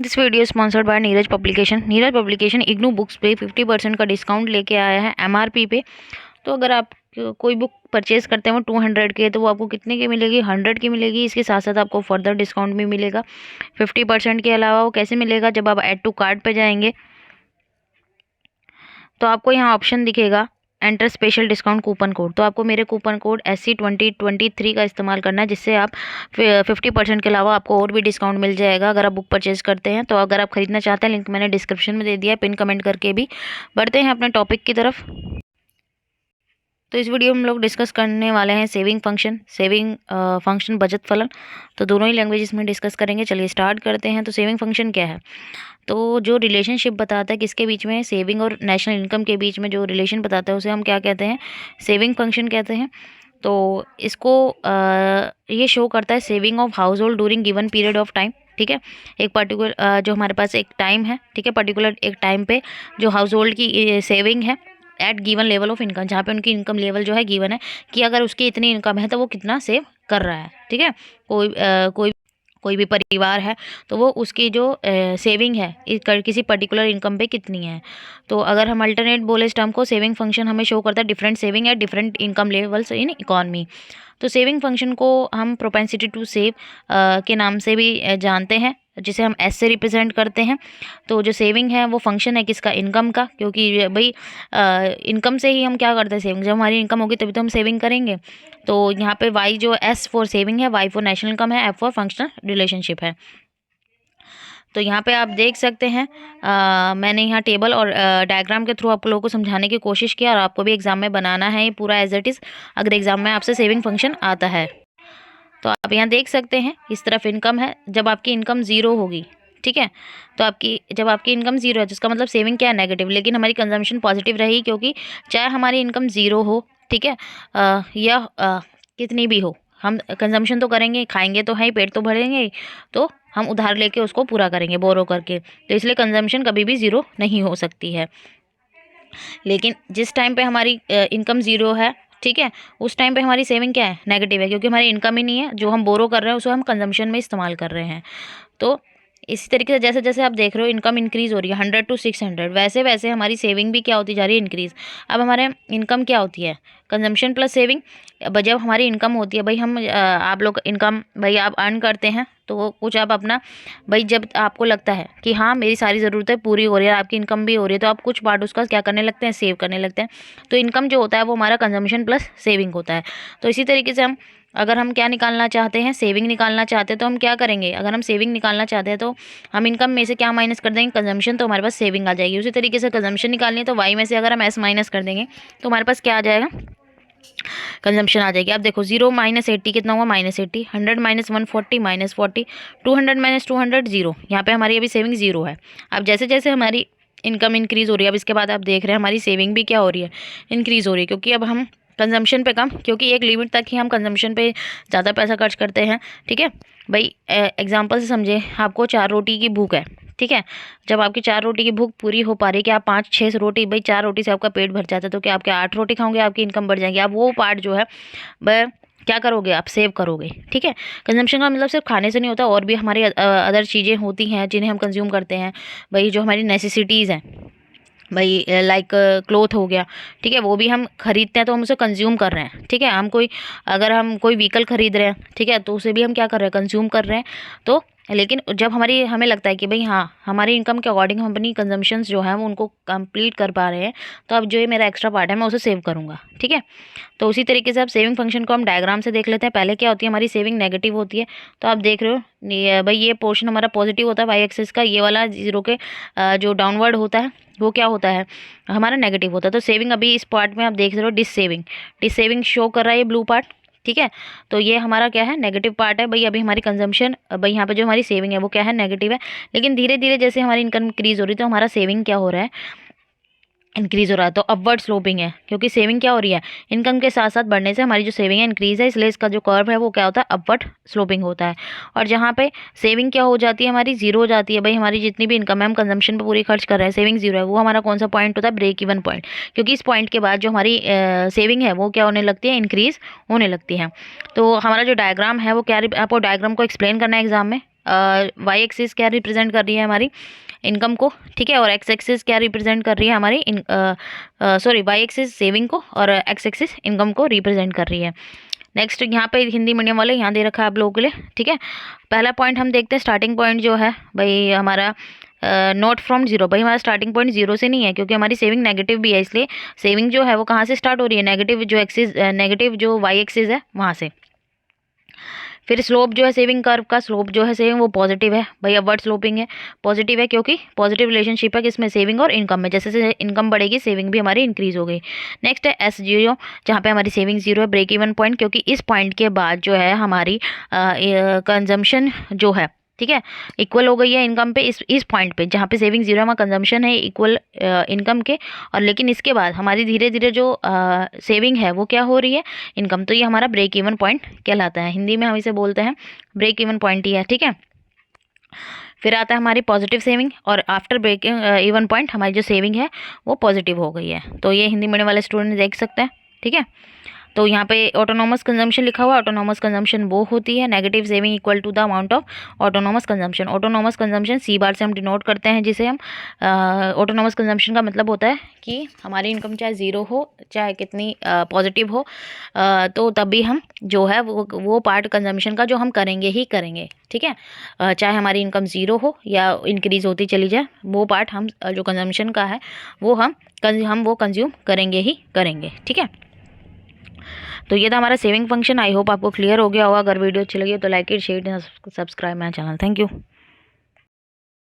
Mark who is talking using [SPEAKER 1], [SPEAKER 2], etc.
[SPEAKER 1] This video sponsored by Neeraj publication. Neeraj publication IGNOU books पे 50% का discount लेके आया है एमआरपी पे। तो अगर आप कोई बुक परचेज करते हैं वो 200 के, तो वो आपको कितने की मिलेगी? 100 की मिलेगी। इसके साथ साथ आपको फर्दर डिस्काउंट भी मिलेगा 50% के अलावा। वो कैसे मिलेगा? जब आप ऐड टू कार्ट पे जाएंगे तो आपको यहाँ ऑप्शन दिखेगा enter special discount coupon code. तो आपको मेरे कूपन कोड SC2023 का इस्तेमाल करना है, जिससे आप 50% के अलावा आपको और भी डिस्काउंट मिल जाएगा अगर आप बुक परचेज करते हैं। तो अगर आप खरीदना चाहते हैं, लिंक मैंने डिस्क्रिप्शन में दे दिया है, पिन कमेंट करके भी। बढ़ते हैं अपने टॉपिक की तरफ। तो इस वीडियो में हम लोग डिस्कस करने वाले हैं सेविंग फंक्शन बचत फलन। तो दोनों ही लैंग्वेजेस में डिस्कस करेंगे। चलिए स्टार्ट करते हैं। तो सेविंग फंक्शन क्या है? तो जो रिलेशनशिप बताता है किसके बीच में, सेविंग और नेशनल इनकम के बीच में जो रिलेशन बताता है उसे हम क्या कहते हैं? सेविंग फंक्शन कहते हैं। तो इसको ये शो करता है saving of house hold during given period of time. ठीक है, एक पर्टिकुलर जो हमारे पास एक टाइम है, ठीक है, पर्टिकुलर एक टाइम पे जो हाउस होल्ड की सेविंग है at given level of income, जहाँ पे उनकी इनकम लेवल जो है गिवन है कि अगर उसकी इतनी इनकम है तो वो कितना सेव कर रहा है। ठीक है, कोई भी परिवार है तो वो उसकी जो सेविंग है किसी पर्टिकुलर इनकम पे कितनी है। तो अगर हम अल्टरनेट बोले इस टर्म को, सेविंग फंक्शन हमें शो करता है different saving at different income levels in economy. तो सेविंग फंक्शन को हम प्रोपेंसिटी टू सेव के नाम से भी जानते हैं, जिसे हम एस से रिप्रेजेंट करते हैं। तो जो सेविंग है वो फंक्शन है किसका? इनकम का, क्योंकि भाई इनकम से ही हम क्या करते हैं? सेविंग। जब हमारी इनकम होगी तभी तो हम सेविंग करेंगे। तो यहाँ पे वाई जो एस फॉर सेविंग है, वाई फॉर नेशनल इनकम है, एफ फॉर फंक्शनल रिलेशनशिप है। तो यहाँ पे आप देख सकते हैं मैंने यहाँ टेबल और डायग्राम के थ्रू आप लोगों को समझाने की कोशिश किया, और आपको भी एग्जाम में बनाना है ये पूरा एज इट इज़, अगर एग्जाम में आपसे सेविंग फंक्शन आता है। तो आप यहाँ देख सकते हैं इस तरफ इनकम है, जब आपकी इनकम ज़ीरो होगी, ठीक है, तो जब आपकी इनकम ज़ीरो है जिसका मतलब सेविंग क्या है? नेगेटिव। लेकिन हमारी कंजम्पशन पॉजिटिव रहेगी, क्योंकि चाहे हमारी इनकम ज़ीरो हो, ठीक है, या कितनी भी हो, हम कंजम्पशन तो करेंगे, खाएंगे तो है ही, पेट तो भरेंगे ही, तो हम उधार लेके उसको पूरा करेंगे बोरो करके। तो इसलिए कंजम्पशन कभी भी ज़ीरो नहीं हो सकती है। लेकिन जिस टाइम पे हमारी इनकम ज़ीरो है, ठीक है, उस टाइम पे हमारी सेविंग क्या है? नेगेटिव है, क्योंकि हमारी इनकम ही नहीं है, जो हम बोरो कर रहे हैं उसे हम कंजम्पशन में इस्तेमाल कर रहे हैं। तो इसी तरीके से जैसे जैसे आप देख रहे हो इनकम इंक्रीज हो रही है 100 to 600, वैसे वैसे हमारी सेविंग भी क्या होती जा रही है? इंक्रीज। अब हमारे इनकम क्या होती है? Consumption plus saving. जब हमारी इनकम होती है, भाई हम आप लोग इनकम भाई आप अर्न करते हैं, तो कुछ आप अपना भाई जब आपको लगता है कि हाँ मेरी सारी ज़रूरतें पूरी हो रही है, आपकी इनकम भी हो रही है, तो आप कुछ पार्ट उसका क्या करने लगते हैं? सेव करने लगते हैं। तो इनकम जो होता है वो हमारा कंजम्पशन प्लस सेविंग होता है। तो इसी तरीके से अगर हम क्या निकालना चाहते हैं? सेविंग निकालना चाहते हैं, तो हम क्या करेंगे? अगर हम सेविंग निकालना चाहते हैं तो हम इनकम में से क्या माइनस कर देंगे? कंजम्पशन। तो हमारे पास सेविंग आ जाएगी। उसी तरीके से कंजम्पशन निकालनी है तो वाई में से अगर हम एस माइनस कर देंगे तो हमारे पास क्या आ जाएगा? कंजम्पशन आ जाएगी। अब देखो 0 - 80 कितना हुआ? -80। 100 - 140 -40। 200 - 200 0। यहाँ पे हमारी अभी सेविंग ज़ीरो है। अब जैसे जैसे हमारी इनकम इंक्रीज़ हो रही है, अब इसके बाद आप देख रहे हैं हमारी सेविंग भी क्या हो रही है? इंक्रीज़ हो रही है, क्योंकि अब हम कंजम्पशन पे कम, क्योंकि एक लिमिट तक ही हम कंजम्पशन पे ज़्यादा पैसा खर्च करते हैं। ठीक है भाई, एग्जांपल से समझे, आपको 4 रोटी की भूख है, ठीक है, जब आपकी 4 रोटी की भूख पूरी हो पा रही है कि आप 5-6 रोटी, भाई 4 रोटी से आपका पेट भर जाता है, तो क्या आपके 8 रोटी खाओगे? आपकी इनकम बढ़ जाएगी। आप वो पार्ट जो है वह क्या करोगे? आप सेव करोगे। ठीक है, कंजम्पशन का मतलब सिर्फ खाने से नहीं होता, और भी हमारी अदर चीज़ें होती हैं जिन्हें हम कंज्यूम करते हैं, भाई जो हमारी नेसेसिटीज़ हैं, भाई लाइक क्लोथ हो गया, ठीक है, वो भी हम खरीदते हैं तो हम उसे कंज्यूम कर रहे हैं। ठीक है, अगर हम कोई व्हीकल खरीद रहे हैं, ठीक है, तो उसे भी हम क्या कर रहे हैं? कंज्यूम कर रहे हैं। तो लेकिन जब हमें लगता है कि भाई हाँ हमारी इनकम के अकॉर्डिंग हम अपनी कंजम्पशंस जो हैं वो उनको कंप्लीट कर पा रहे हैं, तो अब जो ये मेरा एक्स्ट्रा पार्ट है मैं उसे सेव करूँगा। ठीक है, तो उसी तरीके से अब सेविंग फंक्शन को हम डायग्राम से देख लेते हैं। पहले क्या होती है? हमारी सेविंग नेगेटिव होती है। तो आप देख रहे हो भाई ये पोर्शन हमारा पॉजिटिव होता है वाई एक्सिस का, ये वाला जीरो के जो डाउनवर्ड होता है वो क्या होता है? हमारा नेगेटिव होता है। तो सेविंग अभी इस पार्ट में आप देख रहे हो डिस सेविंग शो कर रहा है ये ब्लू पार्ट। ठीक है, तो ये हमारा क्या है? नेगेटिव पार्ट है। भाई अभी हमारी कंजम्पशन, भाई यहाँ पे जो हमारी सेविंग है वो क्या है? नेगेटिव है। लेकिन धीरे धीरे जैसे हमारी इनकम इंक्रीज हो रही है तो हमारा सेविंग क्या हो रहा है? इंक्रीज हो रहा है। तो अपवर्ड स्लोपिंग है, क्योंकि सेविंग क्या हो रही है? इनकम के साथ साथ बढ़ने से हमारी जो सेविंग है इंक्रीज है, इसलिए इसका जो कर्व है वो क्या होता है? अपवर्ड स्लोपिंग होता है। और जहाँ पे सेविंग क्या हो जाती है? हमारी जीरो हो जाती है। भाई हमारी जितनी भी इनकम है हम कंजम्पशन पे पूरी खर्च कर रहे हैं, सेविंग जीरो है, वो हमारा कौन सा पॉइंट होता है? Break even point. क्योंकि इस पॉइंट के बाद जो हमारी सेविंग है वो क्या होने लगती है? इंक्रीज होने लगती है। तो हमारा जो डायग्राम है वो क्या, आपको डायग्राम को एक्सप्लेन करना है एग्जाम में, वाई एक्सिस क्या रिप्रेजेंट कर रही है हमारी इनकम को, ठीक है, और एक्स एक्सिस क्या रिप्रेजेंट कर रही है हमारी सॉरी वाई एक्सिस सेविंग को और एक्स एक्सिस इनकम को रिप्रेजेंट कर रही है। नेक्स्ट यहाँ पे हिंदी मीडियम वाले यहाँ दे रखा है आप लोगों के लिए, ठीक है। पहला पॉइंट हम देखते हैं, स्टार्टिंग पॉइंट जो है भाई हमारा नोट फ्रॉम जीरो। भाई हमारा स्टार्टिंग पॉइंट जीरो से नहीं है, क्योंकि हमारी सेविंग नेगेटिव भी है, इसलिए सेविंग जो है वो कहाँ से स्टार्ट हो रही है, नेगेटिव जो एक्सिस नेगेटिव जो वाई एक्सिस है वहाँ से। फिर स्लोप जो है सेविंग कर्व का स्लोप जो है सेविंग वो पॉजिटिव है, भाई अपवर्ड स्लोपिंग है, पॉजिटिव है क्योंकि पॉजिटिव रिलेशनशिप है किसमें, सेविंग और इनकम में। जैसे जैसे इनकम बढ़ेगी सेविंग भी हमारी इंक्रीज हो गई। नेक्स्ट है एस जीरो, जहाँ पे हमारी सेविंग जीरो है, ब्रेक इवन पॉइंट, क्योंकि इस पॉइंट के बाद जो है हमारी कंजम्पशन जो है, ठीक है, इक्वल हो गई है इनकम पे। इस पॉइंट पे जहाँ पे सेविंग जीरो है वहाँ कंजम्पशन है इक्वल इनकम के, और लेकिन इसके बाद हमारी धीरे धीरे जो सेविंग है वो क्या हो रही है, इनकम। तो ये हमारा ब्रेक इवन पॉइंट कहलाता है, हिंदी में हम इसे बोलते हैं ब्रेक इवन पॉइंट ही है, ठीक है। फिर आता है हमारी पॉजिटिव सेविंग, और आफ्टर ब्रेक इवन पॉइंट हमारी जो सेविंग है वो पॉजिटिव हो गई है। तो ये हिंदी मीडियम वाले स्टूडेंट देख सकते हैं, ठीक है। तो यहाँ पे ऑटोनोमस कंजम्पशन लिखा हुआ है, ऑटोनोमस कंजम्पशन वो होती है negative saving equal to the amount of autonomous consumption. Autonomous consumption C bar से हम डिनोट करते हैं, जिसे हम ऑटोनोमस कंजम्पशन का मतलब होता है कि हमारी इनकम चाहे ज़ीरो हो चाहे कितनी पॉजिटिव हो, तो तब भी हम जो है वो पार्ट कंजम्पशन का जो हम करेंगे ही करेंगे, ठीक है। चाहे हमारी इनकम ज़ीरो हो या इंक्रीज़ होती चली जाए, वो पार्ट हम जो कंजम्पशन का है वो हम वो कंज्यूम करेंगे ही करेंगे, ठीक है। तो ये था हमारा सेविंग फंक्शन। आई होप आपको क्लियर हो गया होगा। अगर वीडियो अच्छी लगी तो like it, share, subscribe my channel. Thank you.